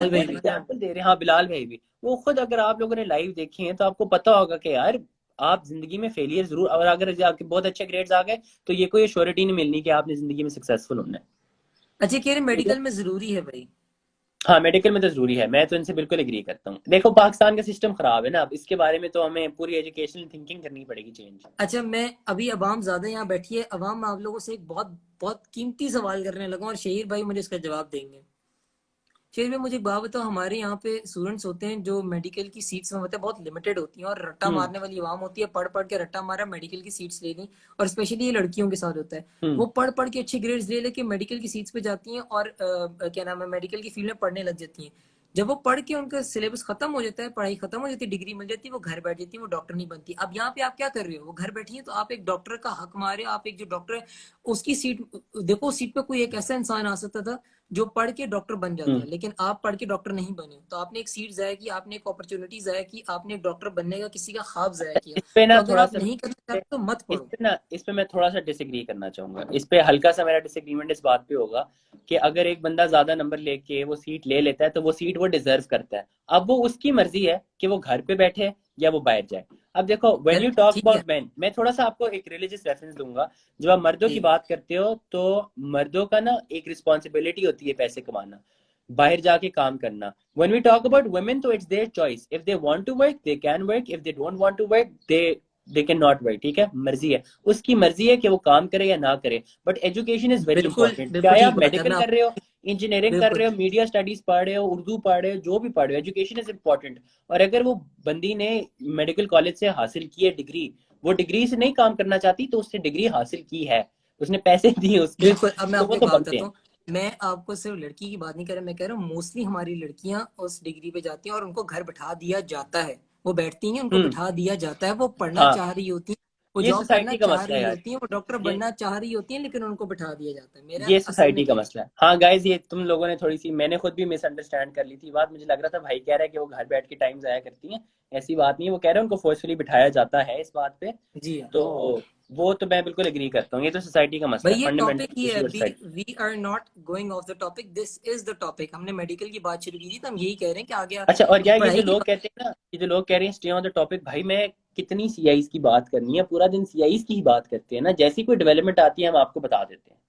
भाई भी। एग्जाम्पल दे रहे हैं, हाँ बिलाल भाई भी, वो खुद अगर आप लोगों ने लाइव देखे हैं तो आपको पता होगा कि यार आप जिंदगी में फेलियर जरूर, और अगर आपके बहुत अच्छे ग्रेड्स आ गए तो ये कोई श्योरिटी नहीं मिलनी कि आपने जिंदगी में सक्सेसफुल होना है। अच्छा कह रहे ठीक है। मेडिकल में जरूरी है भाई। हाँ मेडिकल में तो जरूरी है, मैं तो इनसे बिल्कुल एग्री करता हूँ। देखो पाकिस्तान का सिस्टम खराब है ना, अब इसके बारे में तो हमें पूरी एजुकेशनल थिंकिंग करनी पड़ेगी चेंज। अच्छा मैं अभी अवाम ज्यादा यहाँ बैठी है, अवाम आप लोगों से एक बहुत बहुत कीमती सवाल करने लगा और शहीर भाई मुझे इसका जवाब देंगे। शहीर भाई मुझे एक बात बताओ, हमारे यहाँ पे स्टूडेंट्स होते हैं जो मेडिकल की सीट्स में होते हैं बहुत लिमिटेड होती हैं और रट्टा हम्म। मारने वाली आवाम होती है, पढ़ पढ़ के रट्टा मारा मेडिकल की सीट्स ले ली। और स्पेशली ये लड़कियों के साथ होता है। हम्म। वो पढ़ पढ़ के अच्छे ग्रेड्स ले लेके मेडिकल की सीट्स पे जाती हैं और क्या नाम है मेडिकल की फील्ड में पढ़ने लग जाती हैं। जब वो पढ़ के उनका सिलेबस खत्म हो जाता है, पढ़ाई खत्म हो जाती है, डिग्री मिल जाती है, वो घर बैठ जाती है, वो डॉक्टर नहीं बनती। अब यहाँ पे आप क्या कर रहे हो, वो घर बैठी है तो आप एक डॉक्टर का हक मारे, आप एक जो डॉक्टर है उसकी सीट देखो, उस सीट पे कोई एक ऐसा इंसान आ सकता था जो पढ़ के डॉक्टर बन जाता, हम्म। लेकिन आप पढ़ के डॉक्टर नहीं बने, तो आपने एक सीट जाया की, आपने एक अपॉर्चुनिटी जाया की, आपने एक डॉक्टर बनने का किसी का ख्वाब जाया किया। इस पे तो ना अगर थोड़ा आप सा, नहीं करना चाहते तो मत इस पढ़ो। पे ना, इस पे मैं थोड़ा सा डिसएग्री करना चाहूंगा। इस पे हल्का सा मेरा डिसएग्रीमेंट इस बात पे होगा कि अगर एक बंदा ज्यादा नंबर लेके वो सीट ले लेता है तो वो सीट वो डिजर्व करता है। अब वो उसकी मर्जी है कि वो घर पे बैठे या वो बाहर जाए। अब देखो व्हेन यू टॉक ठीक है। अबाउट मैन, मैं थोड़ा सा आपको एक रिलीजियस रेफरेंस दूंगा। जब आप मर्दों की ठीक। बात करते हो तो मर्दों का ना एक रिस्पॉन्सिबिलिटी होती है पैसे कमाना, बाहर जाके काम करना। when we talk about women तो it's their choice, if they want to work they can work, if they don't want to work they can not work. ठीक है, मर्जी है, उसकी मर्जी है कि वो काम करे या ना करे। बट एजुकेशन इज वेरी बिल्कुल इंपॉर्टेंट, बिल्कुल चाहे ठीक आप बात है। मेडिकल मैं कर रहे हो, इंजीनियरिंग कर बिल्कुल। रहे हो, मीडिया स्टडीज पढ़ रहे हो, उर्दू पढ़ रहे हो, जो भी पढ़ रहे हो, एजुकेशन इज इंपॉर्टेंट। और अगर वो बंदी ने मेडिकल कॉलेज से हासिल की है डिग्री, वो डिग्री से नहीं काम करना चाहती तो उसने डिग्री हासिल की है, उसने पैसे दिए उसके, बिल्कुल अब मैं तो वो आपको एक तो बात बनते बताता हैं। हूँ। मैं आपको सिर्फ लड़की की बात नहीं कर रहा, मैं कह रहा हूँ मोस्टली हमारी लड़कियां उस डिग्री पे जाती हैं और उनको घर बैठा दिया जाता है। वो बैठती हैं, उनको हम्म। बैठा दिया जाता है, वो पढ़ना हाँ, चाह रही होती हैं, वो ये जॉब करना सोसाइटी का चाह मसला है रही यार, होती हैं, वो डॉक्टर ये बनना चाह रही होती हैं, लेकिन उनको बैठा दिया जाता है। मेरा ये असल में सोसाइटी का कहना मसला है। हाँ गाइज, ये तुम लोगों ने थोड़ी सी, मैंने खुद भी मिसअंडरस्टैंड कर ली थी बात। मुझे लग रहा था भाई कह रहा है कि वो घर बैठ के टाइम जाया करती हैं, ऐसी बात नहीं है। वो कह रहे हैं उनको फोर्सफुली बिठाया जाता है इस बात पे। जी हाँ। तो वो तो मैं बिल्कुल एग्री करता हूँ, ये तो सोसाइटी का मसला भाई है, ये टॉपिक फंडामेंटल ही है, issue we society. We are not going off the topic, this is the topic. हमने मेडिकल की बात शुरू की थी तो हम यही कह रहे हैं कि आगे अच्छा, और यार ये जो पढ़ाई की लोग कहते हैं ना, ये जो लोग कह रहे हैं स्टे ऑन द टॉपिक, भाई मैं कितनी सीआईज की बात करनी है, पूरा दिन सीआईज की ही बात करते हैं ना, जैसी कोई डेवलपमेंट आती है हम आपको बता देते हैं।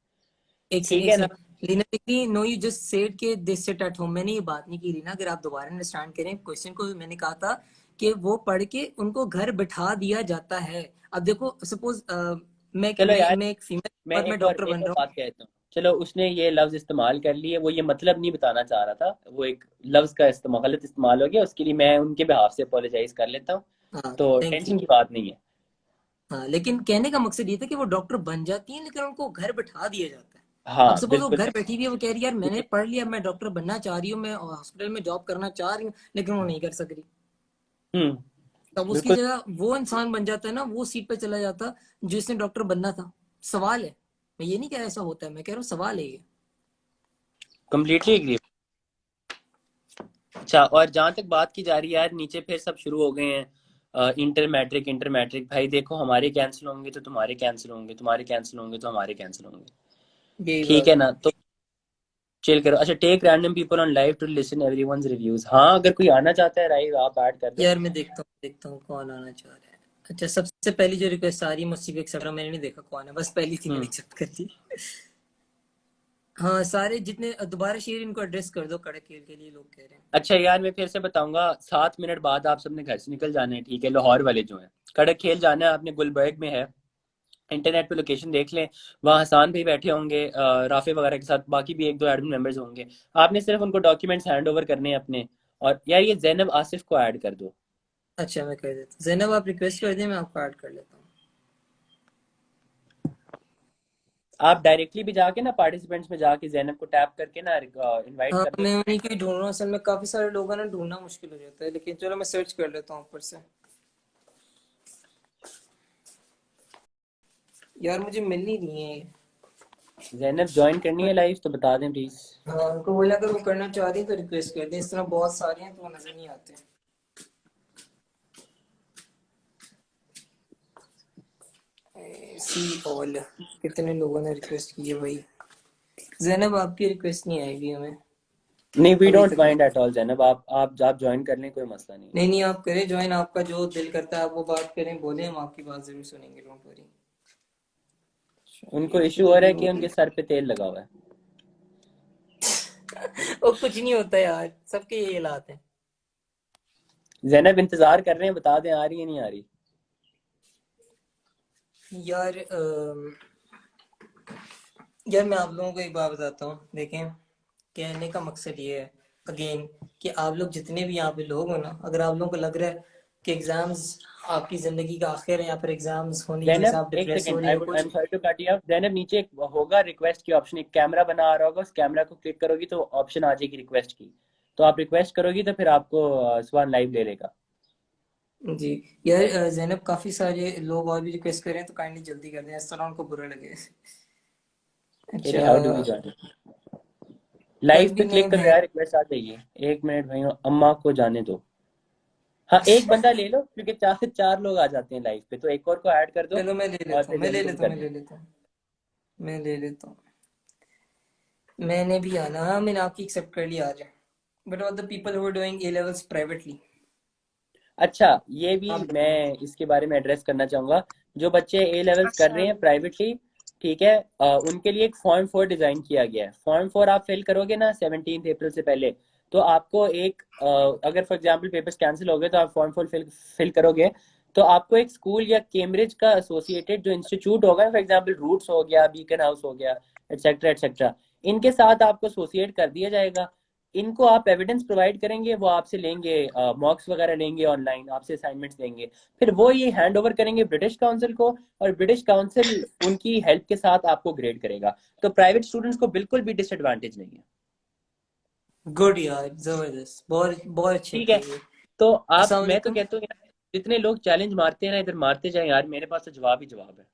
एक सेकंड ठीक एक है ना। सेकंड लीना दीदी, नो यू जस्ट सेड के दिस सिट एट होम, मैंने ये बात नहीं की लीना, अगर आप दोबारा अंडरस्टैंड करें क्वेश्चन को। मैंने कहा था कि वो पढ़ के उनको घर बिठा दिया जाता है। अब देखो सपोज चलो यार, मैं एक फीमेल मैं और मैं एक और डॉक्टर बन एक और रहा हूँ। बात कहता हूँ। चलो उसने ये लफ्ज इस्तेमाल कर लिए, वो ये मतलब नहीं बताना चाह रहा था, वो एक लफ्ज का इस्तेमाल गलत इस्तेमाल हो गया, उसके लिए मैं उनके बिहाफ से अपोलोजाइज कर लेता हूँ। हाँ तो थैंक यू। टेंशन की बात नहीं है। हाँ लेकिन कहने का मकसद ये था कि वो डॉक्टर बन जाती है लेकिन उनको घर बिठा दिया जाता है। अब हाँ सपोज वो बिल्कुल। घर बैठी हुई है, वो कह रही है यार मैंने पढ़ लिया, मैं डॉक्टर बनना चाह रही हूँ, मैं हॉस्पिटल में जॉब करना चाह रही हूँ, लेकिन वो नहीं कर सक रही। हम्म। तब उसकी बिल्कुल। जगह वो इंसान बन जाता है ना, वो सीट पे चला जाता जिसने डॉक्टर बनना था। सवाल है, मैं ये नहीं कह रहा ऐसा होता है, मैं कह रहा हूँ सवाल है ये। Completely agree. अच्छा, और जहां तक बात की जा रही है यार, नीचे फिर सब शुरू हो गए हैं इंटर मैट्रिक, इंटर मैट्रिक। भाई देखो हमारे कैंसिल होंगे तो तुम्हारे कैंसिल होंगे, तुम्हारे कैंसिल होंगे तो हमारे कैंसिल होंगे। यही ठीक बात है है। ना, तो चिल करो। अच्छा, take random people on live to listen everyone's reviews. हाँ अगर कोई आना चाहता है लाइव, आप ऐड कर दो। यार मैं देखता हूँ कौन आना चाह रहा है। अच्छा सबसे पहली जो रिक्वेस्ट आ रही है मुझसे भी एक्सेप्ट, मैंने नहीं देखा कौन है, बस पहली थी मैंने हम्म। एक्सेप्ट कर दी। हाँ सारे जितने दोबारा शेयर इनको एड्रेस कर दो, कड़क खेल के लिए लोग कह रहे हैं। अच्छा यार, मैं फिर से बताऊंगा, 7 मिनट बाद आप सबने घर से निकल जाना है, ठीक है, लाहौर वाले जो हैं। कड़क खेल जाना है आपने, गुलबर्ग में है। इंटरनेट पे लोकेशन देख लें, वहाँ हसान भी बैठे होंगे राफे वगैरह के साथ, बाकी भी एक दो एडमिन मेंबर्स होंगे। आपने सिर्फ उनको डॉक्यूमेंट्स हैंड ओवर करने हैं अपने। और यार ये जैनब आसिफ को ऐड कर दो। अच्छा मैं कर देता हूँ, जैनब आप रिक्वेस्ट कर दें, मैं आपको ऐड कर लेता हूँ। आप डायरेक्टली भी जाके ना पार्टिसिपेंट्स में जाके जैनब को टैप करके ना इनवाइट हाँ कर दो। मैं उन्हीं को ही ढूंढ रहा हूँ, असल में काफी सारे लोगों ने ढूंढना मुश्किल हो जाता है, लेकिन चलो मैं सर्च कर लेता हूँ ऊपर से। यार मुझे मिल ही नहीं है ये। जैनब ज्वाइन करनी है लाइव तो बता दें प्लीज। हाँ उनको बोला अगर वो करना चाह रही है तो रिक्वेस्ट कर दें, इस तरह बहुत सारे हैं तो वो नजर नहीं आते। सी ऑल, कितने लोगों ने रिक्वेस्ट की है भाई। जैनब आपकी रिक्वेस्ट नहीं आएगी हमें। नहीं, वी अभी डोंट तक नहीं। माइंड एट ऑल जैनब, आप ज्वाइन कर लें, कोई मसला नहीं है। नहीं नहीं, आप करें ज्वाइन, आपका जो दिल करता है आप वो बात करें, बोले, हम आपकी बात जरूर सुनेंगे, डोंट वरी। उनको चलिए इशू हो रहा है शुरू। कि उनके सर पे तेल लगा हुआ है। वो कुछ नहीं होता यार, सबके यही हालात हैं। जैनब इंतजार कर रहे हैं, बता दें आ रही है नहीं आ रही। यार यार मैं आप लोगों को एक बात बताता हूँ, देखें, कहने का मकसद ये है अगेन, कि आप लोग जितने भी यहाँ पे लोग हो ना, अगर आप लोगों को लग रहा है कि एग्जाम्स आपकी जिंदगी का आखिर है, या फिर एग्जाम्स होने की वजह से जैनब आप एक डिप्रेस हो सेकंड, रहे आई हो वुड आई कुछ। Am sorry to cut you off. Zainab नीचे एक होगा रिक्वेस्ट की ऑप्शन, एक कैमरा बना आ रहा होगा, उस कैमरा को क्लिक करोगी तो ऑप्शन आ जाएगी रिक्वेस्ट की। तो आप रिक्वेस्ट करोगी तो फिर आपको स्वान लाइव ले लेगा। जी। यार जैनब, काफी सारे लोग और भी रिक्वेस्ट कर रहे हैं, तो काइंडली जल्दी कर दें, इस तरह उनको बुरा लगे। फिर अच्छा। How do we join? Live कल पे भी क्लिक नेम करो है। यार, रिक्वेस्ट आ जाएगी। एक मिनट भाई, अम्मा को जाने दो। हाँ, एक बंदा ले लो क्योंकि चार चार लोग आ जाते हैं लाइव पे, तो एक और को ऐड कर दो चलो मैं ले और लेता हूँ, फिर मैं ले जल्दी जल्दी लेता हूँ, कर मैं दें। ले लेता हूँ, मैं ले लेता हूँ। मैंने भी आना, हाँ मैंने आपकी एक्सेप्ट कर लिया आज। But all the people who are doing A levels privately. अच्छा, ये भी आप मैं इसके बारे में एड्रेस करना चाहूंगा। जो बच्चे ए लेवल्स कर रहे अस्सलाम हैं वालेकुम। प्राइवेटली, ठीक है, उनके लिए एक फॉर्म 4 डिजाइन किया गया है। फॉर्म 4 आप फिल करोगे ना 17 अप्रैल से पहले, तो आपको एक अगर फॉर एग्जांपल पेपर्स कैंसिल हो गए तो आप फॉर्म 4 फिल करोगे, तो आपको एक स्कूल या कैम्ब्रिज का एसोसिएटेड जो इंस्टीट्यूट होगा, फॉर एग्जांपल रूट्स हो गया, बीकन हाउस हो गया, एटसेट्रा एटसेट्रा, इनके साथ आपको एसोसिएट कर दिया जाएगा। इनको आप एविडेंस प्रोवाइड करेंगे, वो आपसे लेंगे मॉक्स वगैरह लेंगे, ऑनलाइन आपसे असाइनमेंट्स लेंगे। फिर वो ये हैंड ओवर करेंगे ब्रिटिश काउंसिल को, और ब्रिटिश काउंसिल उनकी हेल्प के साथ आपको ग्रेड करेगा। तो प्राइवेट स्टूडेंट्स को बिल्कुल भी डिसएडवांटेज नहीं है। गुड यार, जबरदस्त, बहुत बहुत अच्छे ठीक है, थे ये। तो आप, अस्सलाम मैं तो वालेकुम। कहता हूँ यार, जितने लोग चैलेंज मारते हैं ना इधर मारते जाए यार, मेरे पास तो जवाब ही जवाब है।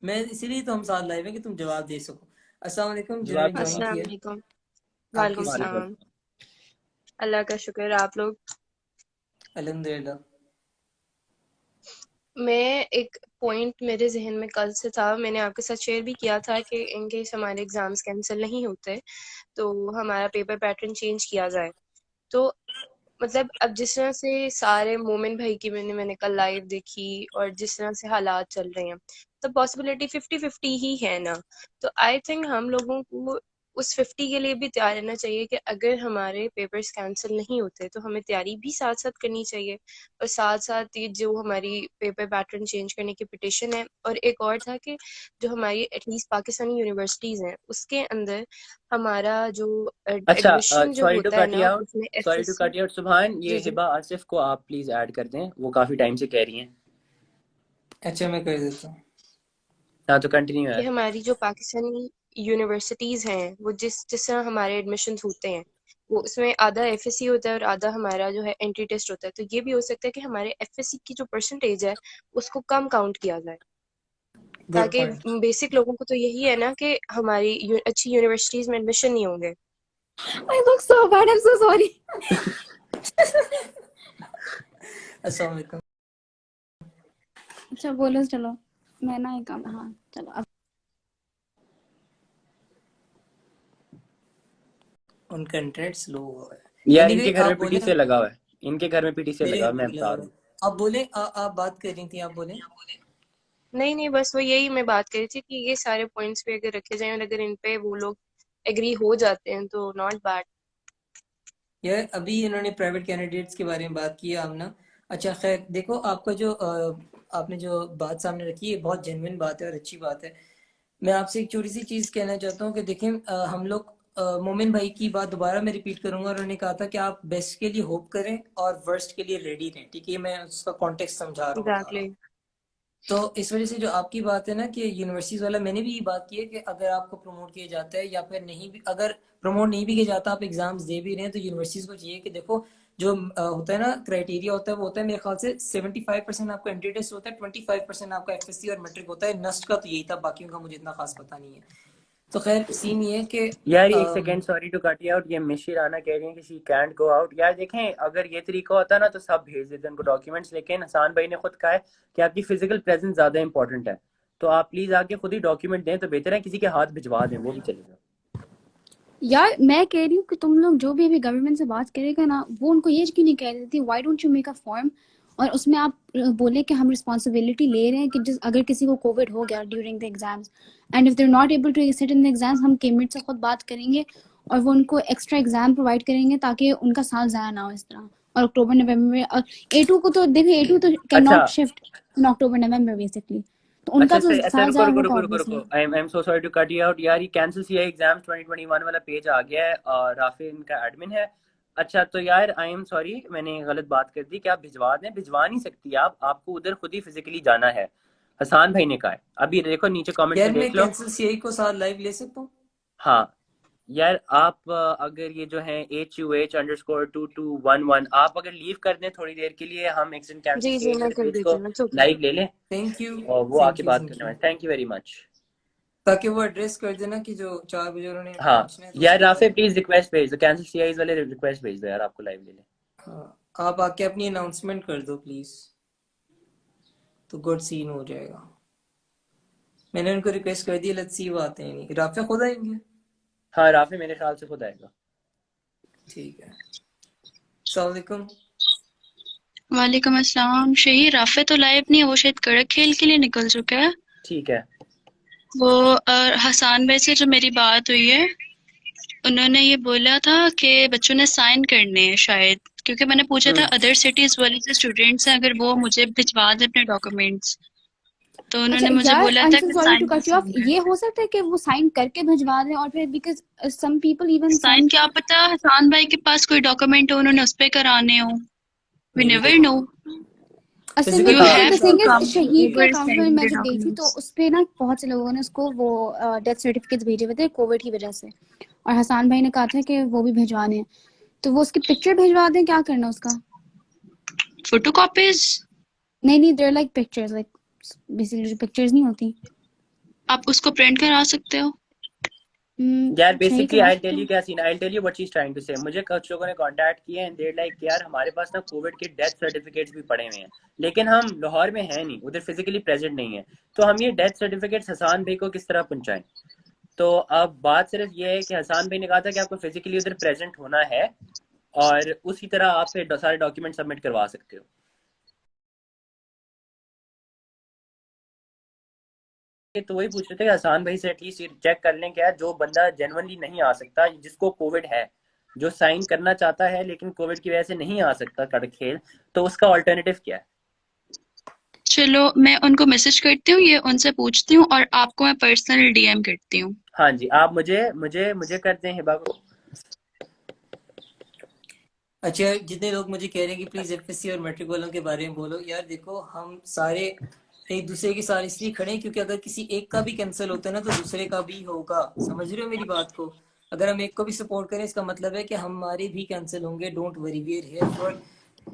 मैं इसीलिए तो हम साथ लाए हुए हैं कि तुम जवाब दे सको। अस्सलाम वालेकुम जवाब जिन्होंने ही ज्वाइन जवाब अस्सलाम किया। वालेकुम। आप वालेकुम कैसी हैं? है। सलाम। अल्लाह का शुक्र। आप लोग? अल्हम्दुलिल्लाह। मैं एक पॉइंट मेरे जहन में कल से था, मैंने आपके साथ शेयर भी किया था कि इन केस हमारे एग्जाम्स कैंसिल नहीं होते तो हमारा पेपर पैटर्न चेंज किया जाए। तो मतलब अब जिस तरह से सारे मोमिन भाई की मैंने कल लाइव देखी और जिस तरह से हालात चल रहे हैं, तो पॉसिबिलिटी 50-50 ही है ना। तो आई थिंक हम लोगों को उस 50 के लिए भी तैयार रहना चाहिए कि अगर हमारे पेपर्स कैंसिल नहीं होते तो हमें तैयारी भी साथ साथ करनी चाहिए। और साथ साथ ये जो हमारी पेपर पैटर्न चेंज करने की पिटिशन है, और एक और था कि जो हमारी एटलीस्ट पाकिस्तानी यूनिवर्सिटीज़ हैं उसके अंदर हमारा जो अच्छा, एडमिशन जो सॉरी टू होता है कट यू ना आउट, उसमें sorry to FSc. Cut you out Subhan, ये जी जी। हिबा आसिफ को आप प्लीज ऐड कर दें, वो काफी टाइम से कह रही हैं। अच्छा मैं कर देता हूँ। हाँ, तो कंटिन्यू कि यार। हमारी जो पाकिस्तानी यूनिवर्सिटीज हैं वो जिस जिस तरह हमारे एडमिशन्स होते हैं, वो उसमें आधा एफएससी होता है और आधा हमारा जो है एंट्री टेस्ट होता है। तो ये भी हो सकता है कि हमारे एफएससी की जो परसेंटेज है उसको कम काउंट किया जाए, गुड ताकि पॉइंट। बेसिक लोगों को तो यही है ना कि हमारी अच्छी यूनिवर्सिटीज में एडमिशन नहीं होंगे। I look so bad. I'm so sorry. अस्सलाम वालेकुम। अच्छा बोलो, चलो मैं ना एक काम, हाँ चलो अब। उनका इंटरनेट स्लो हुआ है। यार एनीवे इनके घर आप में बोलें। पीटीसी लगा हुआ है, इनके घर में पीटीसी मेरे लगा हुआ घर है, पे मैं भी लगा बता हुआ रहा है। हूँ। आप बोलें, आप बात कर रही थी, आप बोलें। नहीं नहीं, बस वो यही मैं बात कर रही थी कि ये सारे पॉइंट्स पे अगर रखे जाएं और अगर इन पे वो लोग एग्री हो जाते हैं तो नॉट बैड। यार अभी इन्होंने प्राइवेट कैंडिडेट्स के बारे में बात की है आमना। अच्छा खैर, देखो आपका जो आपने जो बात सामने रखी है बहुत जेन्युइन बात है और अच्छी बात है। मैं आपसे एक छोटी सी चीज कहना चाहता हूँ कि देखें, हम लोग मोमिन भाई की बात दोबारा मैं रिपीट करूंगा, उन्होंने कहा था कि आप बेस्ट के लिए होप करें और वर्स्ट के लिए रेडी रहें, ठीक है, मैं उसका कॉन्टेक्स्ट समझा रहा हूँ, बता रहा एग्जैक्टली। हूँ। तो इस वजह से जो आपकी बात है ना कि यूनिवर्सिटीज वाला, मैंने भी ये बात की है कि अगर आपको प्रमोट किया जाता है या फिर नहीं भी, अगर प्रमोट नहीं भी किया जाता, आप एग्जाम्स दे भी रहे हैं, तो यूनिवर्सिटीज को चाहिए कि देखो, जो होता है ना क्राइटेरिया होता है, वो होता है मेरे ख्याल से 75% आपका एंट्री टेस्ट होता है, 25% आपका एफएससी और मैट्रिक होता है। नस्ट का तो यही था, बाकियों का मुझे इतना खास पता नहीं है। तो खैर सीन ये है कि यार एक second, sorry to cut you out, ये मिशी राना कह रही है कि शी कैंट गो आउट। यार देखें, अगर ये तरीका होता ना तो सब भेज देते उनको डॉक्यूमेंट्स, लेकिन हसान भाई ने खुद कहा है कि आपकी फिजिकल प्रेजेंस ज्यादा इंपॉर्टेंट है, तो आप प्लीज आके खुद ही डॉक्यूमेंट दें तो बेहतर है, किसी के हाथ भिजवा दें वो भी चलेगा। यार मैं कह रही हूँ कि तुम लोग जो भी अभी गवर्नमेंट से बात करेगा ना, वो उनको ये क्यों नहीं कह देती, why don't you make a form और उसमें आप बोले कि हम रिस्पॉन्सिबिलिटी ले रहे हैं कि जिस अगर किसी को कोविड हो गया during the exams and if they are not able to sit in the exams, हम केमिट से खुद बात करेंगे और वो उनको एक्स्ट्रा एग्जाम प्रोवाइड करेंगे ताकि उनका साल ज़ाया ना हो इस तरह। और अक्टूबर नवंबर में, और A2 को तो देखो, A2 तो कैन अच्छा not shift in October November basically, तो उनका अच्छा तो अच्छा, साल रुको ज़ाया रुको होगा रुको रुको रुको, obviously. I am so sorry to cut you out यार। ये कैंसिल सीआई एग्जाम्स 2021 वाला पेज आ गया है और राफे इनका एडमिन है। अच्छा तो यार आई एम सॉरी, मैंने गलत बात कर दी कि आप भिजवा दें, भिजवा नहीं सकती आप, आपको उधर खुद ही फिजिकली जाना है। हसान भाई ने कहा है, अभी देखो नीचे कमेंट यार में मैं देख लो। कैंसिल सीआई को साथ लाइव ले सकता हूँ? हाँ यार आप अगर ये जो है HUH_2211 आप अगर लीव कर दें थोड़ी देर के लिए, हम एक्सटेंड कैंसिल जी सीआई मैं कर सर्टिफिकेट्स देती को हूँ, इट्स ओके। लाइव ले लें थैंक यू, और वो आके बात थैंक करने यू। वाले। Thank you very much. ताकि वो एड्रेस कर देना कि जो 4 बजे उन्होंने हाँ पहुंचना है तो यार उसके राफे बाद। प्लीज रिक्वेस्ट भेज दो, कैंसिल सीआईज वाले रिक्वेस्ट भेज दो यार, आपको लाइव ले लें। हाँ, आप आके अपनी अनाउंसमेंट कर दो प्लीज, तो गुड सीन हो जाएगा। मैंने उनको रिक्वेस्ट कर दी, लेट्स सी वो आते हैं नहीं। राफे खुद आएंगे? हाँ राफे मेरे ख्याल से खुद आएगा। ठीक है। अस्सलाम वालेकुम। वालेकुम अस्सलाम। शहीर राफे तो लाइव नहीं है, वो शायद कड़क खेल के लिए निकल चुका है। ठीक है। वो हसान भाई से जो मेरी बात हुई है, उन्होंने ये बोला था कि बच्चों ने साइन करने हैं शायद, क्योंकि मैंने पूछा था अदर सिटीज वाले जो स्टूडेंट्स हैं अगर वो मुझे भिजवा दें अपने डॉक्यूमेंट्स, तो अच्छा उन्होंने मुझे यार, बोला आई एम था सो कि sorry to sign cut you off, करना है। ये हो सकता है कि वो साइन करके भिजवा दें और फिर because some people even sign send. क्या पता हसान भाई के पास कोई डॉक्यूमेंट हो उन्होंने उस पे कराने हो, वी नहीं नेवर नो। असल में फिजिकल यू पता है have the documents to thing आपके इज, कम पास होने शहीद के ओवर चाहिए। अकाउंट में सेंड मैं द जब गई थी तो डॉक्यूमेंट्स। उस पे ना बहुत से लोगों ने उसको वो डेथ सर्टिफिकेट्स भेजे हुए थे कोविड की वजह से, और हसान भाई ने कहा था कि वो भी भिजवाने हैं, तो वो उसकी पिक्चर भिजवा दें, क्या करना है उसका? फोटोकॉपीज नहीं, there like pictures, like basically pictures नहीं होती। आप उसको प्रिंट करा सकते हो। यार अच्छा ये बेसिकली करा आई सकते टेल यू हो। क्या scene, I tell you what she is trying to say. मुझे कुछ लोगों ने कांटेक्ट किए एंड देयर लाइक यार हमारे पास ना कोविड के डेथ सर्टिफिकेट्स भी पड़े हुए हैं, लेकिन हम लाहौर में हैं नहीं, उधर फिजिकली प्रेजेंट नहीं है, तो हम ये डेथ सर्टिफिकेट्स हसान भाई को किस तरह पहुंचाएं। तो अब बात सिर्फ ये है कि हसान भाई ने कहा था कि आपको फिजिकली उधर प्रेजेंट होना है और उसी तरह आप फिर सारे डॉक्यूमेंट सबमिट करवा सकते हो। तो वही पूछ रहे थे कि हसान भाई से एटलीस्ट चेक कर लें क्या जो बंदा जेन्युइनली नहीं आ सकता, जिसको कोविड है, जो साइन करना चाहता है लेकिन कोविड की वजह से नहीं आ सकता कड़क खेल, तो उसका ऑल्टरनेटिव क्या है। चलो मैं उनको मैसेज करती हूँ, ये उनसे पूछती हूँ और आपको मैं पर्सनल डीएम करती हूँ। हाँ जी, आप मुझे मुझे मुझे करते हैं हिबा को। अच्छा, जितने लोग मुझे कह रहे हैं कि प्लीज एफएससी और मैट्रिक वालों के बारे में बोलो, यार देखो हम सारे एक दूसरे के साथ इसलिए खड़े हैं क्योंकि अगर किसी एक का भी कैंसिल होता है ना तो दूसरे का भी होगा। समझ रहे हो मेरी बात को? अगर हम एक को भी सपोर्ट करें इसका मतलब है कि हमारे भी कैंसिल होंगे। Don't worry, we are here for,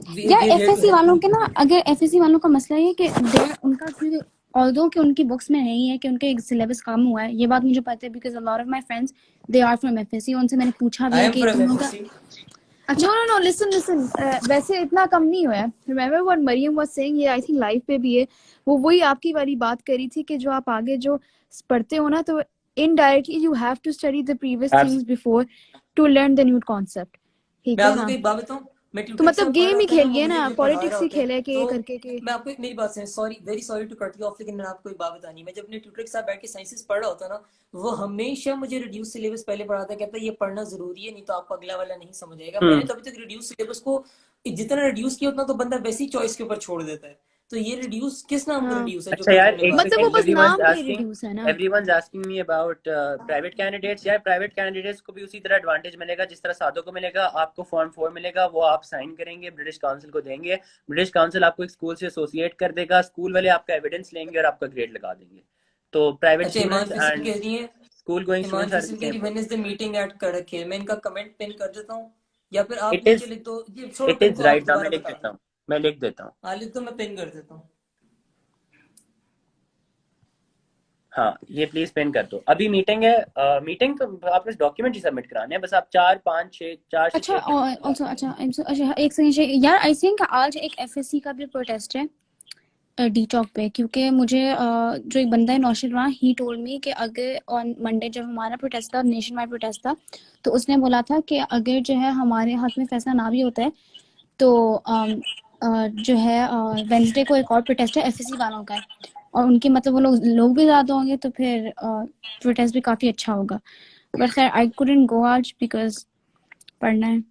we यार are here to FSC help वालों यू। के ना, अगर एफएससी वालों का मसला ये है कि उनका क्योंकि ऑल्दो कि उनकी बुक्स में नहीं है कि उनके सिलेबस कम हुआ है, ये बात मुझे पता है because a lot of my friends they are from FSc, उनसे मैंने पूछा भी आई है एम कि फ्रॉम तुम लोग का। एफएससी। अच्छा नो लिसन, वैसे इतना कम नहीं हुआ है। Remember what Maryam was saying, ये आई थिंक लाइव पे भी है, वो वही आपकी वाली बात करी थी कि जो आप आगे जो पढ़ते हो ना, तो indirectly you have to study the previous things before to learn the new concept, ठीक मैं है आपको ना? एक बात बताऊं, मैं तो ट्यूटर के मतलब साथ पढ़ गेम रहा ही होता है ना, खेल वो गया मुझे ना, भी पढ़ा रहा पॉलिटिक्स ही होता है, खेले तो के करके के। मैं आपको मेरी बात सुनिए, sorry very sorry to cut you off, लेकिन मैं आपको एक बात बतानी है। मैं जब अपने ट्यूटर के साथ बैठ के साइंसेस पढ़ रहा होता ना, वो हमेशा मुझे रिड्यूस सिलेबस पहले पढ़ाता, कहता है ये पढ़ना जरूरी है नहीं तो आपको अगला वाला नहीं समझ आएगा। मैंने तभी तक रिड्यूस सिलेबस को जितना रिड्यूस किया उतना तो बंदा वैसे ही चॉइस के ऊपर छोड़ देता है। तो ये रिड्यूस किस नाम का हाँ रिड्यूस है जो अच्छा कल यार हमने एक बात मतलब वो की सेकंड, बस है? नाम के रिड्यूस है ना। Everyone's asking me about private candidates. यार प्राइवेट कैंडिडेट्स को भी उसी तरह एडवांटेज मिलेगा जिस तरह सादों को मिलेगा। आपको फॉर्म 4 मिलेगा, वो आप साइन करेंगे, ब्रिटिश काउंसिल को देंगे, ब्रिटिश काउंसिल आपको एक स्कूल से एसोसिएट कर देगा, स्कूल वाले आपका एविडेंस लेंगे और आपका ग्रेड लगा देंगे। तो प्राइवेट अच्छा, ईमान स्टूडेंट्स फैसल एंड कह रही है, school going Iman students are the Faisal कह रही same. When is the meeting at कड़क खेल। मैं इनका कमेंट पिन कर देता हूँ, या फिर आप इट नीचे इज लिख दो, ये छोड़ो इट पिन इज को, आप राइट ना, मैं दोबारा लिख बता देता दो। हूँ, मैं लिख देता हूँ। हाँ लिख दो, मैं पिन कर देता हूँ। हाँ ये प्लीज पेन कर दो। अभी मीटिंग है, मीटिंग तो आपने डॉक्यूमेंट ही सबमिट कराने हैं बस। आप 4 5 6 4 से 6 अच्छा ऑल्सो, अच्छा एक सेकंड यार, आई थिंक आज एक एफएससी का भी प्रोटेस्ट है, डी चौक पे, क्योंकि मुझे जो एक बंदा है नौशद वहाँ, ही टोल्ड मी कि अगर ऑन मंडे जब हमारा प्रोटेस्ट था, नेशन वाइड प्रोटेस्ट था, तो उसने बोला था कि अगर जो है हमारे हाथ में फैसला ना भी होता है तो जो है वेंसडे को एक और प्रोटेस्ट है एफएससी वालों का है, और उनके मतलब वो लोग भी ज़्यादा होंगे, तो फिर प्रोटेस्ट भी काफ़ी अच्छा होगा। बट खैर आई कुडंट गो आज बिकॉज पढ़ना है।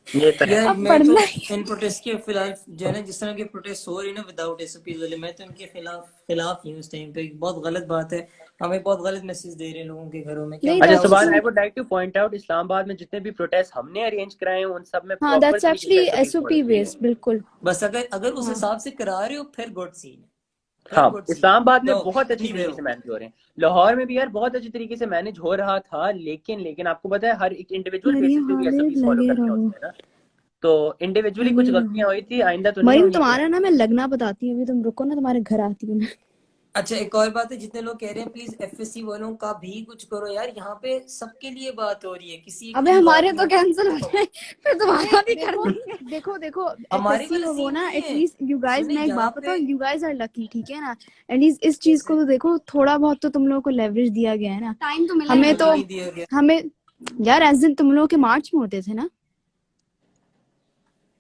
ये तो है। यार अब मैं तो पढ़ना ही इन प्रोटेस्ट के फिलहाल जो है ना, जिस तरह के प्रोटेस्ट हो रही है ना विदाउट एसओपी वाले, मैं तो इनके खिलाफ ही हूँ इस टाइम पे। बहुत गलत बात है, हमें बहुत गलत मैसेज दे रहे हैं लोगों के घरों में कि नहीं, हम अच्छा that's जाओ सुभान, true. I would like two point out, Islamabad में जितने भी प्रोटेस्ट हमने अरेंज कराए हैं उन सब में हाँ, प्रॉपर that's तरीके से actually एसओपी फॉलो SOP की है। based, बिल्कुल। बस अगर उस हाँ हिसाब से करा रहे हो फिर गुड सीन है, फिर हाँ, गुड सीन इस्लामाबाद में जाओ बहुत अच्छी नहीं रहे तरीके से हो। मैनेज हो रहे हैं, लाहौर में भी यार बहुत अच्छी तरीके से मैनेज हो रहा था, लेकिन आपको पता है हर एक इंडिविजुअल बेसिस मरियम पे भी हामिद, एसओपीज फॉलो लगे करने रहो होते हैं ना, तो इंडिविजुअली कुछ लगे गलतियां रहो। हुई थी, आइंदा तो नहीं मरियम होनी तुम्हारा चाहिए। ना मैं लगना बताती हूँ, अभी तुम रुको ना, तुम्हारे घर आती हूँ मैं। अच्छा एक और बात है, जितने लोग कह रहे हैं प्लीज एफएससी वालों का भी कुछ करो यार, यहाँ पे सबके लिए बात हो रही है, किसी एक अबे की बात हमारे नहीं तो है। कैंसिल हो जाए, फिर तुम्हारा भी कर देखो देंगे। देखो देखो हमारे एफएससी वाला और वो सीन ना, नहीं है, एटलीस्ट यू गाइस, सुने मैं एक यहाँ बात पे बताऊं, यू गाइस आर लकी, ठीक है ना। एटलीस्ट इस चीज को कैसे तो देखो, थोड़ा बहुत तो तुम लोगों को लेवरेज दिया गया है ना। टाइम तो मिला है हमें बिल्कुल तो ना। नहीं दिया गया। हमें यार एज दिन तुम लोगों के मार्च में होते थे ना,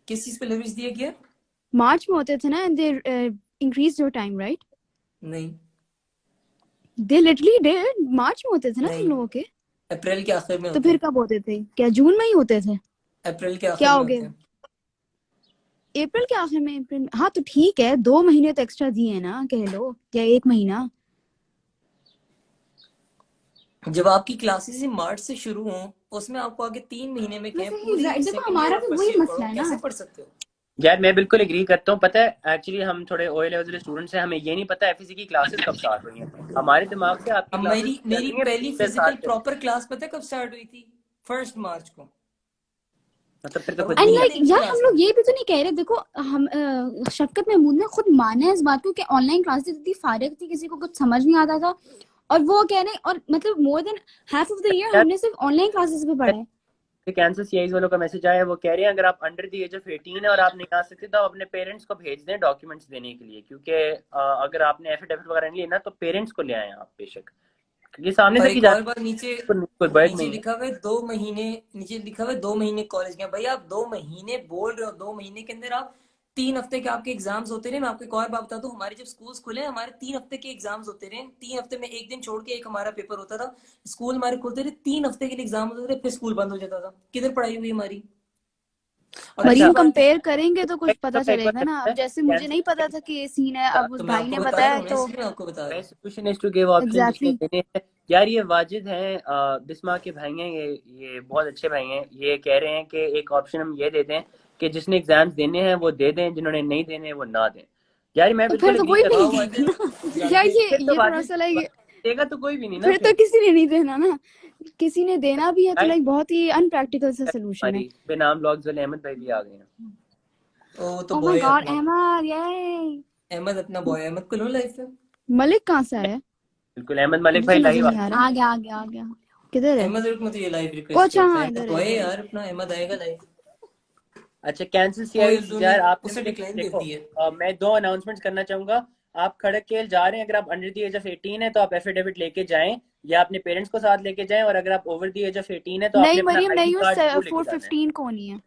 किस चीज पे लेवरेज दिया गया? मार्च में होते थे ना, and they increase your time, right? नहीं दे लिटरली डिड, मार्च में होते थे ना तुम नहीं, लोगों के। अप्रैल के आखिर में तो होते फिर हैं, कब होते थे? क्या जून में ही होते थे? अप्रैल के क्या आखिर हो में होते गए? हैं। अप्रैल के आखिर में? अप्रैल में, हाँ तो ठीक है, 2 महीने तो एक्स्ट्रा दिए हैं ना, कह लो, या 1 महीना। जब आपकी क्लासेस ही मार्च से शुरू हो, उसमें आपको आगे 3 महीने में कहें वैसे ही पूरी राइट, देखो सेकंड ईयर हमारा और भी फर्स्ट वही ईयर मसला पढ़ो, है कैसे ना। पढ़ सकते हो? यार मैं बिल्कुल एग्री करता हूँ, पता है एक्चुअली हम थोड़े ओ लेवल वाले स्टूडेंट्स हैं, हमें ये नहीं पता एफएससी की क्लासेस कब स्टार्ट हुई हैं, हमारे दिमाग से आपकी अब क्लासेस मेरी चल मेरी रही हैं पहली पिछले फिजिकल 7 दिन प्रॉपर क्लास पता है कब स्टार्ट हुई थी? 1 मार्च को, मतलब फिर तो और वो कुछ एंड भी नहीं तीन है। लाइक दिन की यार क्लास हम थी। लोग ये भी तो नहीं कह रहे, देखो हम शफकत महमूद ने खुद माना है इस बात को कि ऑनलाइन क्लासेस इतनी फारिग थी, किसी को कुछ समझ नहीं आता था, और वो कह रहे हैं, और मतलब more than half of the year यार हमने सिर्फ ऑनलाइन क्लासेस पे पढ़ा है। कैंसर सीआईज वालों का मैसेज आया है, वो कह रहे हैं अगर आप अंडर द एज ऑफ 18 है और आप नहीं आ सकते तो आप अपने पेरेंट्स को भेज दें डॉक्यूमेंट्स देने के लिए, क्योंकि अगर आपने एफिडेविट वगैरह नहीं लेना तो पेरेंट्स को ले आए आप बेशक, क्योंकि सामने और से की एक और जाती बात, नीचे है, कोई बैग नीचे नहीं है। लिखा हुआ है 2 महीने, नीचे लिखा हुआ है 2 महीने कॉलेज के। भाई आप 2 महीने बोल रहे हो, 2 महीने के अंदर आप 3 हफ्ते के आपके एग्जाम्स होते रहे। मैं आपको एक और बात बता दूं, हमारे जब स्कूल्स खुले हमारे 3 हफ्ते के एग्जाम्स होते रहे, 3 हफ्ते में एक दिन छोड़ के एक हमारा पेपर होता था। स्कूल हमारे खुलते रहे, 3 हफ्ते के लिए एग्जाम होते थे, फिर स्कूल बंद हो जाता था। किधर पढ़ाई हुई हमारी? और अच्छा दूसरी मरीम, बात कंपेयर करेंगे तो कुछ पता तो एक बार चलेगा ना। करते अब हैं जैसे मुझे नहीं कैंसर, पता था कि ये सीन है, अब उस तो मैं भाई आपको ने बता रहा बताया हूँ ना, तो इसलिए मैं आपको बता रहा हूँ। Solution is to give option, जिसने एग्जैक्टली। देने हैं। यार ये वाजिद हैं, बिस्मा के भाई हैं, ये बहुत अच्छे भाई हैं, ये कह रहे हैं कि एक ऑप्शन हम ये देते हैं कि जिसने एग्जाम्स देने हैं वो दे दें, जिन्होंने नहीं देने वो ना दें। यार मैं तो फिर बिल्कुल तो एग्री कोई भी करता नहीं हाँ हूँ। वाजिद, देगा ना। यार जाके ये फिर तो ये थोड़ा वाजिद सा लाइक, देगा तो कोई भी नहीं ना फिर तो फिर। किसी ने नहीं देना ना। किसी ने देना भी है तो गाइस लाइक बहुत ही अनप्रैक्टिकल सा सोल्यूशन है। हमारी बेनाम ब्लॉग्स वाले अहमद भाई भी आ गए हैं। वो तो ओ माय बॉय है गॉड, अपना, अहमद, ये अहमद अपना बॉय है, अहमद को लो लाइफ में। मलिक कहाँ से आया? बिल्कुल अहमद मलिक मुझे भाई समझ ही लाइव नहीं आ रहा। आ गया आ गया आ गया। किधर है? अहमद रुक, मैं तुझे लाइव ओ रिक्वेस्ट अच्छा, करता हाँ है, अहमद इधर है, बॉय है इधर है। यार अपना, अहमद आएगा लाइव। अच्छा कैंसर कोई सीआईज उर्दू ने यार आपने उसे मुझे डिक्लाइन कर देखो, दी है। मैं 2 अनाउंसमेंट्स करना चाहूंगा। आप खड़गपुर जा रहे हैं, अगर आप अंडर द एज ऑफ 18 है तो आप एफिडेविट लेके जाएं, या अपने पेरेंट्स को साथ लेके जाएं, और अगर आप ओवर द एज ऑफ 18 है तो आपने नहीं अपना मरियम, आईडी नहीं, कार्ड वो जरूर लेके जाना है। 415 को नहीं है।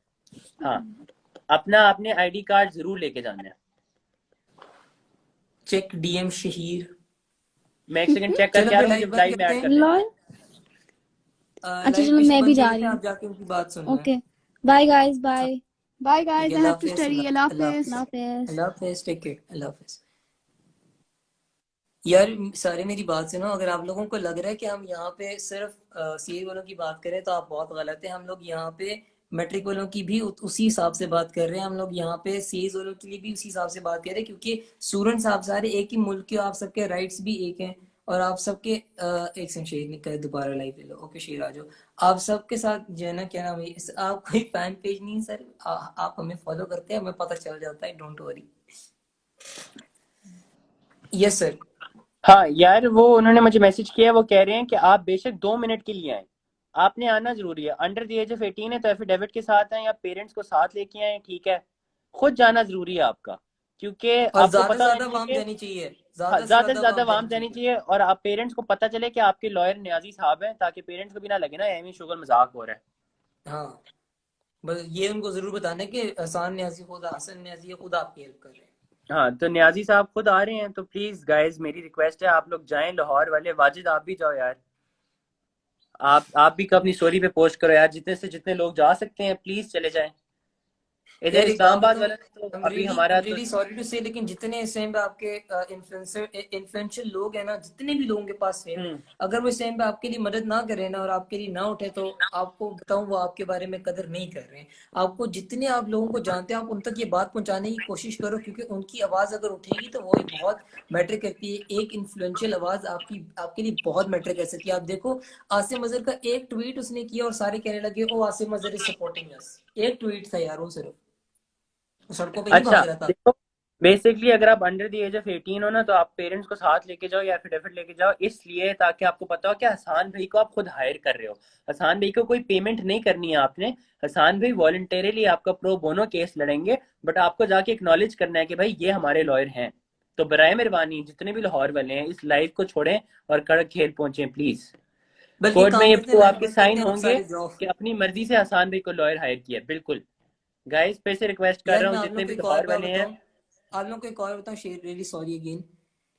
हाँ, अपना आपने आईडी कार्ड जरूर लेके जाना है। Check DM Shaheer. मैं एक सेकंड चेक चलो करके आ फिर रहा हूँ, मुझे लाइव बंद लाइव में करते ऐड हैं, कर लें। लॉल। अच्छा लाइव चलो बेशक मैं भी बंद कर जा देते रही हैं, हूँ। आप जाके उनकी बात सुन लें। Okay, bye guys, bye. Bye ठीक गाइस, है, आई अल्लाह हैव टू हाफिज, स्टडी। अल्लाह अल्लाह हाफिज, हाफिज। अल्लाह हाफिज। अल्लाह हाफिज, टेक केयर, अल्लाह हाफिज। यार सारे मेरी बात सुनो, अगर आप लोगों को लग रहा है कि हम यहाँ पे सिर्फ सीए वालों की बात करें तो आप बहुत गलत है। हम लोग यहाँ पे मैट्रिक वालों की भी उसी हिसाब से बात कर रहे हैं, हम लोग यहाँ पे सीएस वालों के लिए भी उसी हिसाब से बात कर रहे हैं, क्योंकि स्टूडेंट्स आप सारे एक ही मुल्क के हो, आप सबके राइट्स भी एक हैं, और आप सबके एक सेकंड, शेर निकल दोबारा लाइव ले लो। ओके शेर आ जाओ। आप सबके साथ जो है ना, क्या नाम है, आप कोई फैन पेज नहीं सर, आप हमें फॉलो करते हैं, हमें पता चल जाता है, डोंट वरी। Yes sir. हाँ यार वो उन्होंने मुझे मैसेज किया, वो कह रहे हैं कि आप बेशक 2 मिनट के लिए आए, आपने आना जरूरी है। अंडर द एज ऑफ 18 है तो एफिडेविट के साथ आए, या पेरेंट्स को साथ लेके आए, ठीक है। खुद जाना जरूरी है आपका, क्योंकि और आपको ज्यादा से पता होना ज्यादा वाम चाहिए। देनी चाहिए, हाँ, ज्यादा से ज्यादा से ज्यादा ज्यादा वाम वाम देनी देनी चाहिए। चाहिए, और आप पेरेंट्स को पता चले कि आपके लॉयर न्याजी साहब हैं, ताकि पेरेंट्स को भी ना लगे ना एमी शुगर मजाक हो रहा है। हाँ, बस ये उनको जरूर बताना है कि हसन न्याजी खुद, हसन न्याजी खुद आपकी हेल्प कर रहे हैं। हाँ, तो न्याजी साहब खुद आ रहे हैं, तो प्लीज गाइज मेरी रिक्वेस्ट है आप लोग जाएं लाहौर वाले। वाजिद आप भी जाओ यार, आप भी अपनी स्टोरी पे पोस्ट करो यार, जितने से जितने लोग जा सकते हैं प्लीज चले जाएं। इधर यार एक बात इस्लामाबाद बताऊं, वाला तो अभी हमारा I'm तो really sorry to say, लेकिन जितने इस टाइम पे आपके इन्फ्लुएंशियल लोग हैं ना, जितने भी लोगों के पास फेम है, अगर वो इस टाइम पे आपके लिए मदद ना करें ना और आपके लिए ना उठे, तो आपको बताऊं वो आपके बारे में कदर नहीं कर रहे हैं। आपको जितने आप लोगों को जानते हैं, आप उन तक ये बात पहुंचाने की कोशिश करो, क्योंकि उनकी आवाज अगर उठेगी तो वो ही बहुत मैटर करती है। एक इन्फ्लुएंशियल आवाज आपकी आपके लिए बहुत मैटर कर सकती है। आप देखो, आसिम अजहर का एक ट्वीट उसने किया और सारे कहने लगे oh Asim Azhar is supporting us. एक ट्वीट था यार वो, सिर्फ वो सड़कों पे नहीं अच्छा भाग रहा था। देखो, बेसिकली अगर आप अंडर द एज ऑफ 18 हो ना, तो आप पेरेंट्स को साथ लेके जाओ या फिर लेके जाओ, इसलिए ताकि आपको पता हो कि हसान भाई को आप खुद हायर कर रहे हो। हसान भाई को कोई पेमेंट नहीं करनी है आपने। हसान भाई वॉलंटरीली आपका प्रो बोनो केस लड़ेंगे, बट आपको जाके एक्नॉलेज करना है कि भाई ये हमारे लॉयर हैं। तो बराए मेहरबानी जितने भी लाहौर वाले हैं इस लाइव को छोड़ें और कड़क खेल पहुंचे प्लीज। बल्कि कोर्ट में काम ये करते हैं, प्रूव लाइव आपके बंद साइन करते हैं, आप होंगे सारे जाओ। कि अपनी मर्जी से हसान भाई को लॉयर हायर किया। बिल्कुल गाइस, फिर से रिक्वेस्ट कर यार रहा मैं हूँ आप जितने लोग को भी एक और लाहौर बात वाले हैं। बताऊं, आप लोग को एक और बताऊं, शेर रियली सॉरी अगेन।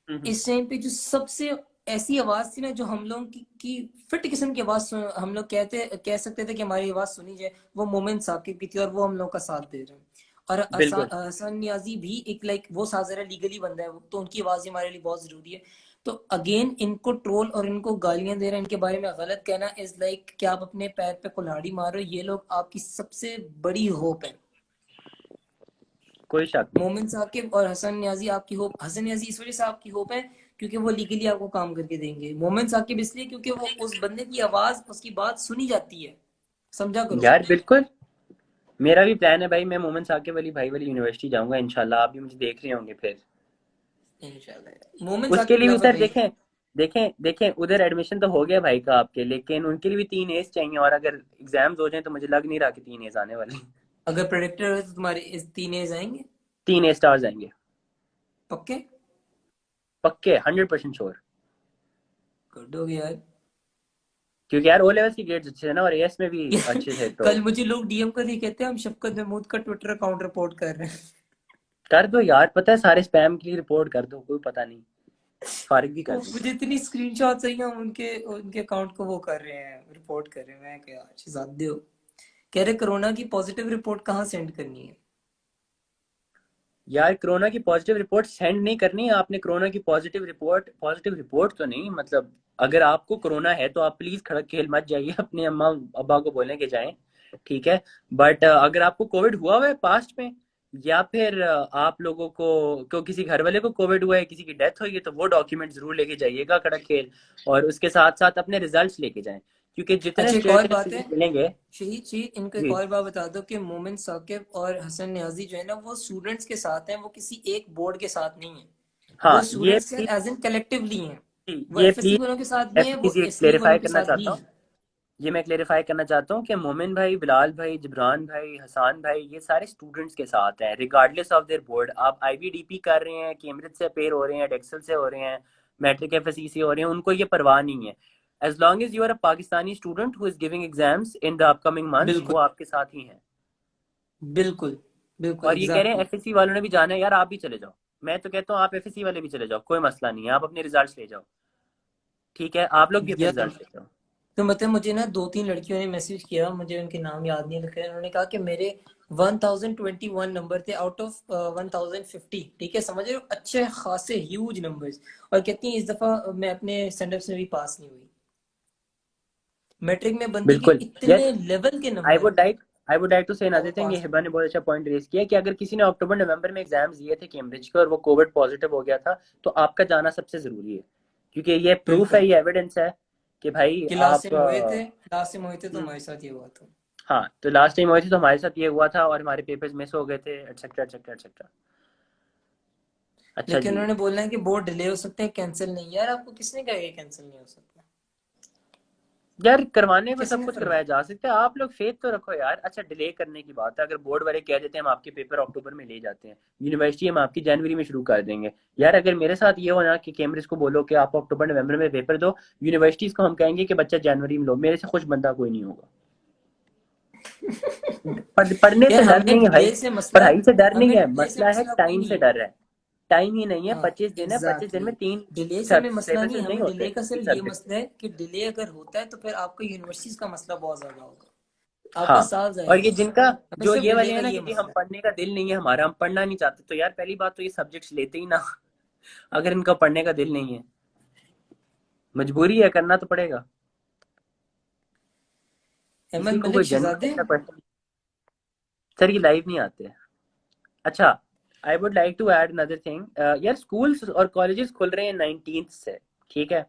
हम्म, इस टाइम पे जो सबसे ऐसी आवाज थी ना, जो हम लोग की फिट किस्म की आवाज हम लोग कह सकते थे कि हमारी आवाज सुनी जाए, वो मोमेंट साकिब की थी, और वो हम लोग का साथ दे रहे हैं। और बिल्कुल। हसन नियाजी भी एक लाइक वो साजरा लीगली बंदा है, तो उनकी आवाज ही हमारे लिए बहुत जरूरी है। तो अगेन इनको ट्रोल और इनको गालियां दे रहे हैं, इनके बारे में गलत कहना इज लाइक कि आप अपने पैर पे कुल्हाड़ी मार रहे हो। ये लोग आपकी सबसे बड़ी होप है। कोई शक नहीं। मोमिन साकिब और हसन न्याजी आपकी होप, हसन न्याजी इस वजह से आपकी होप है क्योंकि वो लीगली आपको काम करके देंगे। मोमिन साकिब इसलिए क्योंकि वो उस बंदे की आवाज, उसकी बात सुनी जाती है। समझा करो। यार बिल्कुल, मेरा भी प्लान है भाई, मैं मोहम्मद साकिब वाली भाई वाली यूनिवर्सिटी जाऊंगा इंशाल्लाह। आप भी मुझे देख रहे होंगे फिर। इंशाल्लाह मोमिन उसके साकिब लिए लवर उधर भाई। देखें, देखें उधर एडमिशन तो हो गया भाई का आपके, लेकिन उनके लिए भी 3 एज चाहिए, और अगर एग्जाम्स हो जाए तो मुझे लग नहीं रहा कि 3 एज आने वाली। अगर प्रेडिक्टर है तो तुम्हारे इस 3 एज आएंगे 3 ए स्टार्स आएंगे पक्के। पक्के, 100% श्योर। कर दोगे यार। क्योंकि यार ओ लेवल्स की ग्रेड्स अच्छे थे ना, और एएस में भी अच्छे थे, तो कल मुझे लोग डीएम कर रहे, कहते हैं हम शफकत महमूद का ट्विटर अकाउंट रिपोर्ट कर रहे हैं। कर दो यार। पता है सारे स्पैम के लिए रिपोर्ट कर दो, कोई पता नहीं, फारिग भी कर वो दूंगा। मुझे इतनी स्क्रीनशॉट चाहिए, हम उनके उनके अकाउंट को वो कर रहे हैं, रिपोर्ट कर रहे हैं। मैं क्या शहजादे हो। कह रहे कोरोना की पॉजिटिव रिपोर्ट कहाँ सेंड करनी है। यार कोरोना की पॉजिटिव रिपोर्ट सेंड नहीं करनी है आपने। कोरोना की पॉजिटिव रिपोर्ट तो नहीं, मतलब अगर आपको कोरोना है तो आप प्लीज खड़क खेल मत जाइए, अपने अम्मा अब्बा को बोलने के जाएं, ठीक है। बट अगर आपको कोविड हुआ हुआ है पास्ट में, या फिर आप लोगों को किसी घर वाले को कोविड हुआ है, किसी की डेथ हुई है, तो वो डॉक्यूमेंट जरूर लेके जाइएगा खड़क खेल। और उसके साथ साथ अपने रिजल्ट्स लेके जाएं, क्योंकि जितने अच्छा एक स्टेट और में बात है, मिलेंगे। शहीद शहीद इनको एक जी और बात बता दो कि मोमिन साकिब और हसन न्याजी जो है ना, वो स्टूडेंट्स के साथ हैं, वो किसी एक बोर्ड के साथ नहीं है। वो हाँ, स्टूडेंट्स के एज इन कलेक्टिवली हैं। वो ये एफएससी प्लीज वालों के साथ भी हैं, वो एफपीसी एसवी क्लेरिफाई वालों के करना साथ भी चाहता हूँ। हैं। ये मैं क्लेरिफाई करना चाहता हूँ कि मोमिन भाई, बिलाल भाई, जिब्रान भाई, हसान भाई, ये सारे स्टूडेंट्स के साथ हैं रिगार्डलेस ऑफ देयर बोर्ड। आप आईबीडीपी कर रहे हैं, कैम्ब्रिज से पेयर हो रहे हैं, डेक्सल से हो रहे हैं, मैट्रिक एफएससी से हो रहे हैं, उनको ये परवाह नहीं है। As long as you are a Pakistani student who is giving exams in the upcoming months, वो बिल्कुल आपके साथ ही हैं। बिल्कुल बिल्कुल और ये कह रहे हैं एग्जैक्टली। एफएससी वालों ने भी जाना है, यार आप भी चले जाओ। मैं तो कहता हूँ आप एफएससी वाले भी चले जाओ, कोई मसला नहीं है, आप अपने रिजल्ट ले जाओ, ठीक है। आप लोग भी अपने यार रिजल्ट ले जाओ। तो मतलब मुझे ना 2-3 लड़कियों ने मैसेज किया, मुझे उनके नाम याद नहीं लिखे, उन्होंने कहा कि मेरे 1021 नंबर थे आउट ऑफ 1050। ठीक है, समझ रहे हो, अच्छे खासे ह्यूज नंबर्स। और कहती हैं इस दफा मैं अपने स्टैंडर्ड्स में भी पास नहीं हुई। मैट्रिक में बंदी के बिल्कुल। यस, इतने लेवल के I number would like I would like to say और वो अनदर थिंग। ये पास हिबा ने बहुत अच्छा पॉइंट रेज किया कि अगर किसी ने अक्टूबर नवंबर में एग्जाम्स दिए थे कैम्ब्रिज के और वो कोविड पॉजिटिव हो गया था, तो आपका जाना सबसे जरूरी है, क्योंकि ये प्रूफ है, बिल्कुल। ये एविडेंस है कि भाई कि लास्ट आप टाइम हुए थे, लास्ट टाइम हुए थे तो हम्म, हमारे साथ ये हुआ था। हाँ, तो लास्ट टाइम हुए थे तो हमारे साथ ये हुआ था, और हमारे पेपर्स मिस हो गए थे, एटसेट्रा एटसेट्रा एटसेट्रा। अच्छा लेकिन जी। उन्होंने बोलना है कि बोर्ड डिले हो सकते हैं, कैंसिल नहीं। यार आपको किसने कहा कि कैंसिल नहीं हो सकता। यार करवाने को सब किसने कुछ करवाया? करवाया जा सकता है, आप लोग फेथ तो रखो यार। अच्छा डिले करने की बात है, अगर बोर्ड वाले कह देते हैं हम आपके पेपर अक्टूबर में ले जाते हैं, यूनिवर्सिटी हम आपकी जनवरी में शुरू कर देंगे। यार अगर मेरे साथ ये हो ना कि कैम्ब्रिज को बोलो कि आप अक्टूबर नवंबर में पेपर दो, यूनिवर्सिटीज को हम कहेंगे कि बच्चा जनवरी में लो, मेरे से खुश बंदा कोई नहीं होगा। पढ़ने से यार डर हमें नहीं है भाई, डिले से मसला पढ़ाई से डर नहीं हमें है, डिले से मसला है मसला कोई टाइम नहीं से है। डर है। टाइम ही नहीं है, हाँ 25 दिन है, 25 दिन एग्जैक्टली, में 3 डिले से हमें मसला नहीं है, सिलेबसेस नहीं हमें होते, डिले का 3 सिर्फ ये सब्जेक्ट। मसला है कि डिले अगर होता है तो फिर आपका यूनिवर्सिटीज का मसला बहुत ज्यादा होगा, आपका हाँ, साल और जाएगा। ये जिनका हमें जो सिर्फ ये डिले वाले का हैं ना ये कि जी हम मसला है। पढ़ने का दिल नहीं है हमारा, हम पढ़ना नहीं चाहते, तो यार पहली बात तो ये सब्जेक्ट्स लेते ही ना अगर इनका पढ़ने का दिल नहीं है, मजबूरी है, करना तो पड़ेगा। किसी अहमद को कोई मलिक जनरल शहजादे। ऐसा क्वेश्चन। सर ये लाइव नहीं आते हैं। अच्छा, I would like to add another thing, यार स्कूल्स और कॉलेजेस खुल रहे हैं 19 से, ठीक है,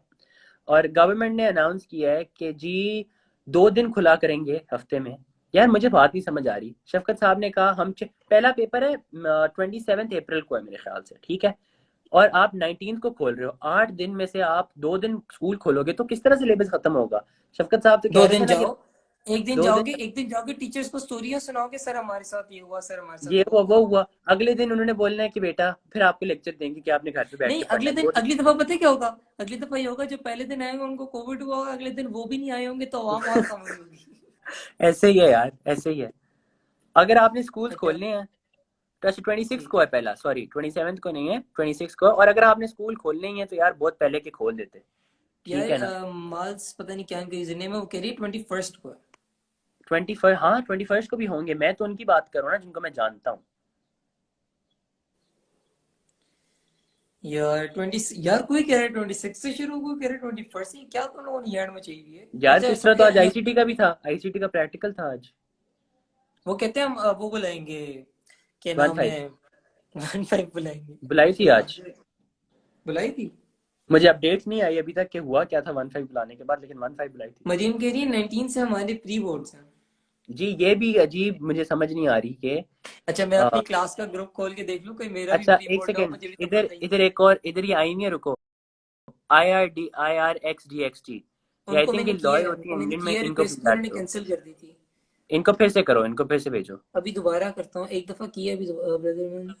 और गवर्नमेंट ने अनाउंस किया है कि जी 2 दिन खुला करेंगे हफ्ते में। यार मुझे बात नहीं समझ आ रही, शफकत साहब ने कहा हम पहला पेपर है 27 अप्रैल को है मेरे ख्याल से, ठीक है, और आप 19 को खोल रहे हो, 8 दिन में से आप 2 दिन स्कूल खोलोगे तो किस तरह सिलेबस खत्म होगा? शफकत साहब तो कह दो रहे थे दिन ना कि जाओ, एक दिन 2 दिन जाओगे, एक दिन जाओगे, टीचर्स को स्टोरियां सुनाओगे, सर हमारे साथ ये हुआ, सर हमारे साथ ये वो हुआ हुआ। वो हुआ, अगले दिन उन्होंने बोलना है कि बेटा फिर आपको लेक्चर देंगे कि आपने घर पे बैठ नहीं, के पढ़ना अगले है दिन 2 दिन। अगली दफा पता है क्या होगा? अगली दफा ये होगा जो पहले दिन आए होंगे उनको कोविड हुआ होगा, अगले दिन वो भी नहीं आए होंगे तो आवाम और कम हुई होगी। ऐसे ही है यार, ऐसे ही है। अगर आपने स्कूल अच्छा खोलने हैं तो, अच्छा 26 ठीक को है है पहला, सॉरी 27 को नहीं है, 26 को, और अगर आपने स्कूल खोलने ही है तो यार बहुत पहले के खोल देते, ठीक यार। है ना। माल्स पता नहीं क्या इनका यूजरनेम है, वो कह रही है 21 को है। 21, हाँ 21 को भी होंगे, मैं तो उनकी बात कर रहा हूँ ना जिनको मैं जानता हूँ। यार 20, यार कोई कह रहा है 26 से शुरू, कोई कह रहा है 21 से, क्या तुम लोगों ने यार में चाहिए है? यार तो अच्छा इस तरह सब तो आज ये आईसीटी का भी था, आईसीटी का प्रैक्टिकल था आज। वो कहते हैं हम वो बुलाएंगे, क्या वन नाम फाइव है, 15 बुलाएंगे। बुलाई थी चलो आज, बुलाई थी। मुझे अपडेट नहीं आई अभी तक कि हुआ क्या था 15 बुलाने के बाद, लेकिन 15 बुलाई थी। मरीम कह रही है 19 से हमारे प्री बोर्ड्स हैं। जी ये भी अजीब मुझे समझ नहीं आ रही कि अच्छा मैं अ, अपनी क्लास का ग्रुप खोल के देख लूं, कोई मेरा भी अच्छा प्री एक बोर्ड ना हो, सेकेंड, मुझे भी तो इधर पता ही इधर नहीं। एक और, इधर ये आई नहीं है, रुको, IRDXGXT, ये आई उनको थिंक मैंने ये किया लॉय है, होती उनको है मैंने इंडियन में, किया इनको रिक्वेस्ट की, फीडबैक उन्होंने दो, कैंसिल कर दी थी। इनको फिर से करो, इनको फिर से भेजो। अभी दोबारा करता हूँ, एक दफा किया अभी ब्रदर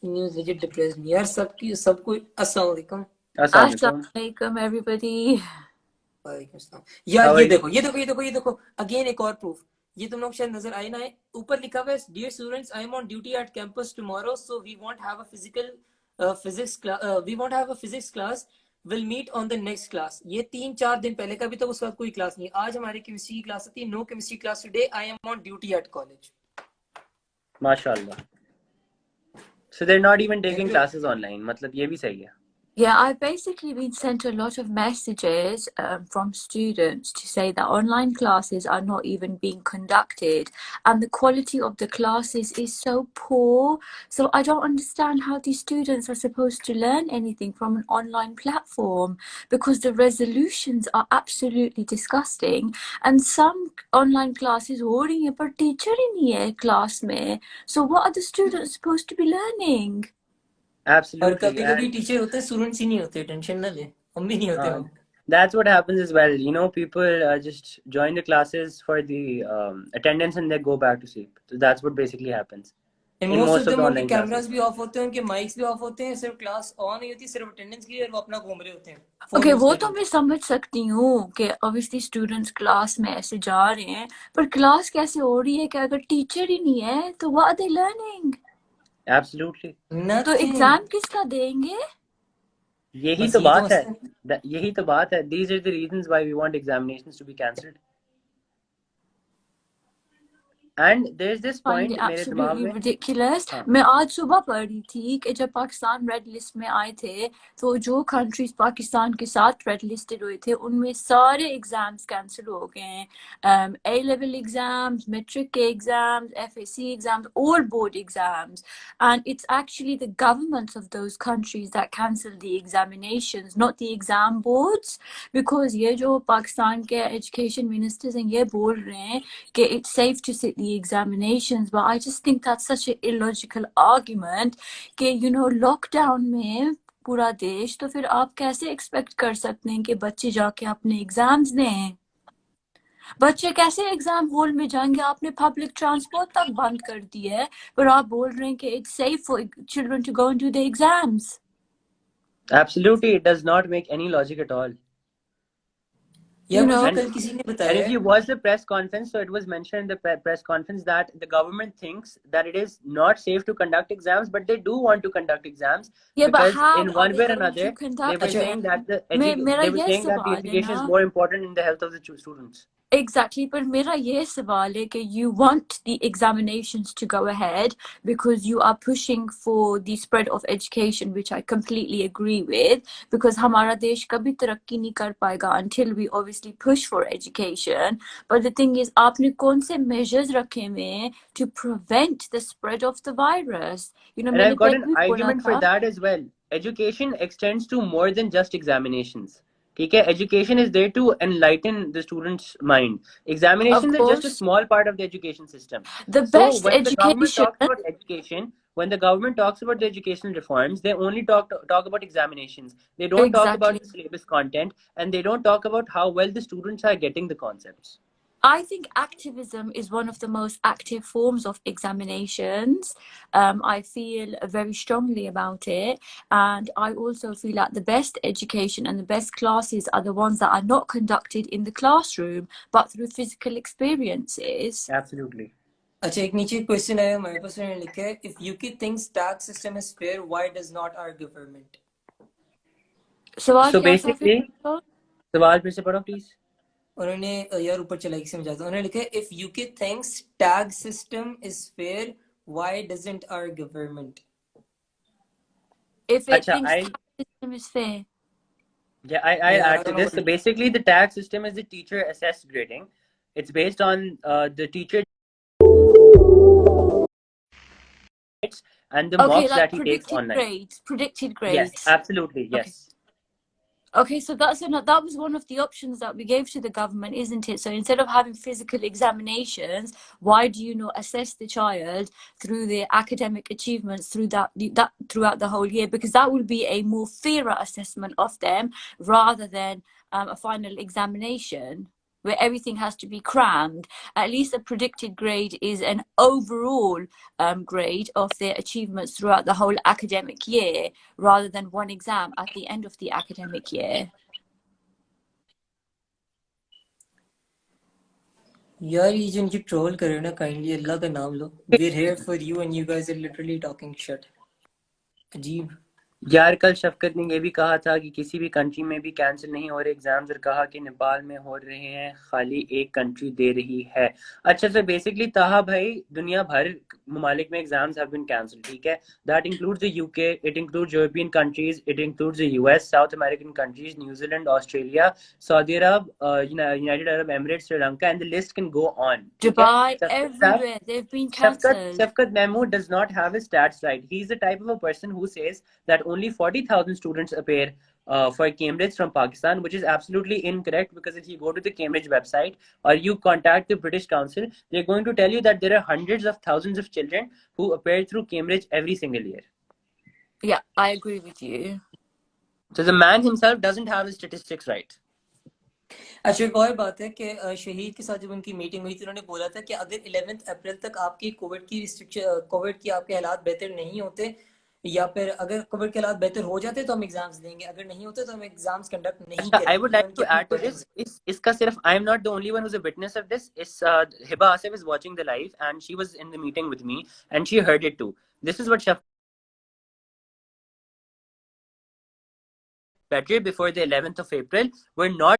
न्यूज विजिट डिप्रेस्ड मी। यार सबकी सबको अस्सलाम वालेकुम। अस्सलाम वालेकुम। Assalamualaikum, everybody. वालेकुम अस्सलाम। यार हाउ ये आर यू? देखो ये देखो ये देखो ये देखो, अगेन एक और प्रूफ। ये तुम लोग शायद नजर आए ना है, ऊपर लिखा हुआ है dear students I am on duty at campus tomorrow so we won't have a physical physics class, we won't have a physics class, will meet on the next class. ये 3-4 दिन पहले का भी, तो उसके बाद कोई क्लास नहीं। आज हमारी केमिस्ट्री की क्लास थी, no chemistry class today, I am on duty at college. माशाल्लाह, so they're not even देख taking रहे हो? classes online, मतलब ये भी सही है। Yeah, I've basically been sent a lot of messages from students to say that online classes are not even being conducted and the quality of the classes is so poor. So I don't understand how these students are supposed to learn anything from an online platform because the resolutions are absolutely disgusting. And some online classes हो रही हैं पर teacher ही नहीं है class में. So what are the students supposed to be learning? और Absolutely, कभी कभी and टीचर होते हैं, स्टूडेंट्स ही नहीं होते, टेंशन ना ले, हम भी नहीं होते uh, हो। that's what happens as well. You know, people just join the classes for the attendance and they go back to sleep. So that's what basically happens and in most of most of the them उनके online cameras classes. भी of होते हैं, उनके mics भी of होते हैं, सिर्फ class on ही होती है, सिर्फ अटेंडेंस के लिए, और वो अपना घूम रहे होते हैं फोन ओके यूज वो कर तो रहे मैं समझ सकती हूँ कि ऑब्वियसली स्टूडेंट्स क्लास में ऐसे जा रहे हैं पर क्लास कैसे हो रही है कि अगर टीचर ही नहीं है तो what are they learning? Absolutely. होते। तो नथिंग। एग्जाम किसका देंगे? यही बस तो यही तो बात है, मसला है। यही तो बात है, these are the reasons why we want examinations to be cancelled. And there's this Find it point मेरे दिमाग absolutely में, ridiculous. हाँ मैं आज सुबह पढ़ रही थी कि जब पाकिस्तान रेड लिस्ट में आए थे तो जो कंट्रीज पाकिस्तान के साथ रेड लिस्टेड हुए थे उनमें सारे एग्जाम्स कैंसिल हो गए हैं, ए लेवल एग्जाम्स, मैट्रिक के एग्जाम्स, FAC एग्जाम्स और board exams, and it's actually the governments of those countries that cancel the examinations, not the exam boards, because ये जो पाकिस्तान के एजुकेशन मिनिस्टर्स हैं ये बोल रहे हैं कि it's safe to sit the examinations, but I just think that's such an illogical argument कि you know lockdown में पूरा देश, तो फिर आप कैसे एक्सपेक्ट कर सकते हैं कि बच्चे जाके अपने एग्जाम्स दें? बच्चे कैसे एग्जाम हॉल में जाएंगे? आपने पब्लिक ट्रांसपोर्ट तक बंद कर दिया है, पर आप बोल रहे हैं कि it's safe for children to go and do the exams. Absolutely, it does not make any logic at all. या You मुझे know, कल किसी ने And बताया if you watch the press conference, so it was mentioned in the press conference that the government thinks that it is not safe to conduct exams, but they do want to conduct exams yeah, but because how in are one they way or going to another, they conduct were अच्छा saying it? that मेरा they were ये saying that the सवाल है education is ना. more important in the health of the students. Exactly, but मेरा ये सवाल है कि you want the examinations to go ahead because you are pushing for the spread of education, which I completely agree with, because हमारा देश कभी तरक्की नहीं कर पाएगा until we obviously push for education. But the thing is, आपने कौन से measures रखे हुए हैं to prevent the spread of the virus? You know, And मैंने I've got पहले an भी बोला argument for था. that as well. Education extends to more than just examinations. Okay, education is there to enlighten the student's mind. Of Examinations are just a course, small part of the education system. the So best when the government education. talks about education, when the government talks about the educational reforms, they only talk about examinations. They don't talk about Exactly. the syllabus content, and they don't talk about how well the students are getting the concepts. I think activism is one of the most active forms of examinations. I feel very strongly about it. And I also feel like the best education and the best classes are the ones that are not conducted in the classroom, but through physical experiences. Absolutely. अच्छा एक नीचे question आया हमारे पास, उन्होंने लिखा है if UK thinks tax system is fair, why does not our government? सवाल So क्या था फिर? basically, सवाल फिर से पढ़ो please. उन्होंने यार ऊपर चला के समझाता, उन्होंने लिखा है if UK thinks tax system is fair, why doesn't our government? If it अच्छा, thinks tax system is fair. Yeah, I Yeah, I add to don't know this. what So it- basically, the tag system is the teacher assessed grading. It's based on the teacher and the Okay, mocks like that he takes predicted online. grades. Predicted Yes, grades. absolutely. Okay. Yes. Okay, so that was one of the options that we gave to the government, isn't it? So instead of having physical examinations, why do you not assess the child through their academic achievements throughout the whole year? Because that would be a more fairer assessment of them rather than a final examination where everything has to be crammed. At least a predicted grade is an overall grade of their achievements throughout the whole academic year, rather than one exam at the end of the academic year. यार ये जो इनकी troll कर रहे हो ना, kindly अल्लाह का नाम लो. We're here for you and you guys are literally talking shit. अजीब. यार कल शफकत ने ये भी कहा था कि किसी भी कंट्री में भी कैंसिल नहीं हो रहे एग्जाम्स और कहा कि नेपाल में हो रहे हैं, खाली एक कंट्री दे रही है. अच्छा, सो बेसिकली ताहा भाई दुनिया भर ममालिक में एग्जाम्स हैव बीन कैंसिल्ड. ठीक है, that includes the UK, it includes European countries, it includes the US, South American countries, New Zealand, Australia, Saudi Arab, United Arab Emirates, Sri Lanka, and the list can go on. Dubai, everywhere, they've been cancelled. Shafkat Mahmood does not have his stats right. He's the type of a person who says that only 40,000 students appear for Cambridge from Pakistan, which is absolutely incorrect, because if you go to the Cambridge website or you contact the British Council, they're going to tell you that there are hundreds of thousands of children who appear through Cambridge every single year. Yeah, I agree with you. So the man himself doesn't have his statistics right. अच्छा एक और बात है कि शहीद के साथ जब उनकी मीटिंग हुई थी, उन्होंने बोला था कि अगर 11 अप्रैल तक आपकी कोविड की आपके हालात बेहतर नहीं होते, या फिर अगर कोविड के हालात बेहतर हो जाते तो हम एग्जाम्स देंगे, अगर नहीं होते तो हम एग्जाम्स कंडक्ट नहीं करेंगे. I would like to add to this. इसका सिर्फ I am not the only one who's a witness of this. Hiba Asif is watching the live and she was in the meeting with me and she heard it too. This is what Shaf better before the 11th of April. We're not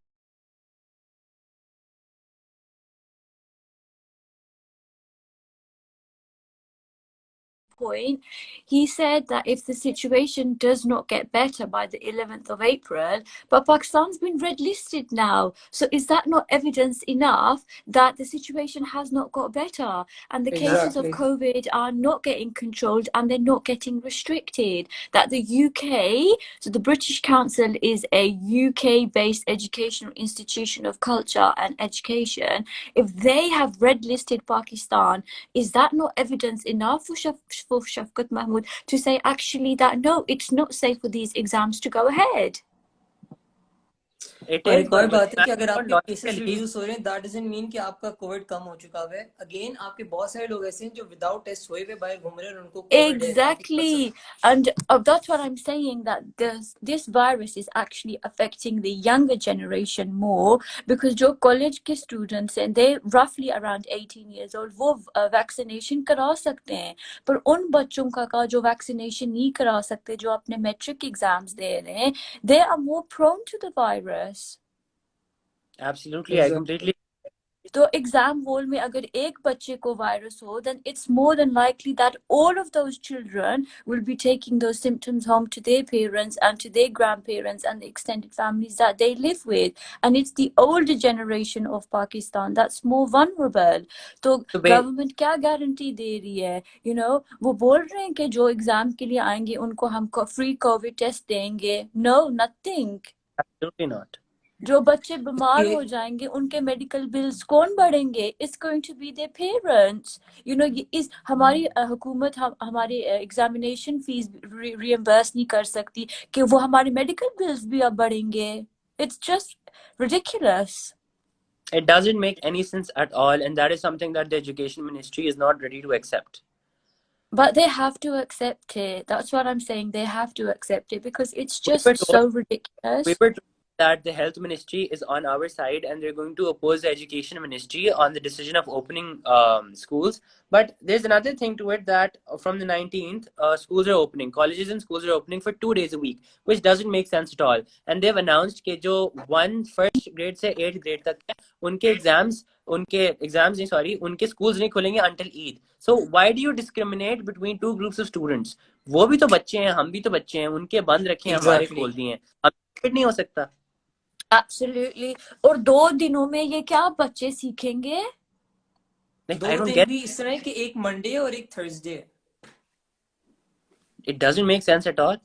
point, he said that if the situation does not get better by the 11th of April, but Pakistan's been red listed now. So is that not evidence enough that the situation has not got better and the cases of COVID are not getting controlled and they're not getting restricted? That the UK, so the British Council is a UK-based educational institution of culture and education. If they have red listed Pakistan, is that not evidence enough for Shafkat Mahmood to say actually that no, it's not safe for these exams to go ahead? It और is, एक और but बात है कि अगर आपके cases logically, reduce हो रहे हैं दैट डजंट मीन कि आपका कोविड कम हो चुका है। अगेन आपके बहुत सारे लोग ऐसे हैं जो विदाउट टेस्ट हुए हुए बाहर घूम रहे हैं और उनको कोविड है 90%। Exactly. And that's what I'm saying, that this virus is actually affecting the younger generation more, because जो college के students हैं, they roughly around 18 years old, वो vaccination करा सकते हैं, पर उन बच्चों का जो vaccination नहीं करा सकते, जो अपने metric exams दे रहे हैं, they are more prone to the virus. absolutely, I completely. तो एग्जाम हॉल में अगर एक बच्चे को वायरस हो, then it's more than likely that all of those children will be taking those symptoms home to their parents and to their grandparents and the extended families that they live with, and it's the older generation of Pakistan that's more vulnerable. तो So government क्या guarantee दे रही है? You know, वो बोल रहे हैं कि जो एग्जाम के लिए आएंगे उनको हम फ्री कोविड टेस्ट देंगे. No, nothing. absolutely not. जो बच्चे बीमार ये हो जाएंगे उनके मेडिकल बिल्स कौन भरेंगे? It's going to be their parents. You know, ये इस हमारी हुकूमत हमारे एग्जामिनेशन फीस रियम्बर्स नहीं कर सकती कि वो हमारे मेडिकल बिल्स भी अब बढ़ेंगे. It's just ridiculous. It doesn't make any sense at all, and that is something that the education ministry is not ready to accept. But they have to accept it. That's what I'm saying. They have to accept it because it's We were just told, so we ridiculous. were told that the health ministry is on our side and they're going to oppose the education ministry on the decision of opening schools. But there's another thing to it, that from the 19th, schools are opening, colleges and schools are opening for 2 days a week, which doesn't make sense at all. And they've announced कि जो 1st grade से 8th grade तक है, उनके exams नहीं, sorry, उनके schools नहीं खुलेंगे until Eid. So why do you discriminate between two groups of students? वो भी तो बच्चे हैं, हम भी तो बच्चे हैं, उनके बंद रखे हैं, हमारे एग्जैक्टली खोल दिए हैं. हम फिट नहीं हो सकता. Absolutely. और 2 दिनों में ये क्या बच्चे सीखेंगे? Like, I दो don't दिन get भी इस तरह है कि एक मंडे और एक Thursday. it. Doesn't make sense at all.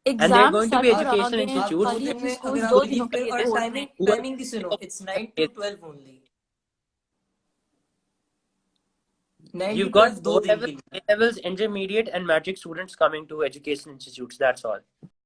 And there are exam going to be sir आ educational गए हैं, आप 2 institutes खाली दिन अपने में स्कूल अगर 2 आप दिनों लीव के कर, लिए और बोल रहे टाइमिंग हैं. who are टाइमिंग भी सुनो, it's 9 to 12 only. 9 you've to got 12 2 दिन के लिए. A levels, intermediate and matric students coming to education institutes. That's all.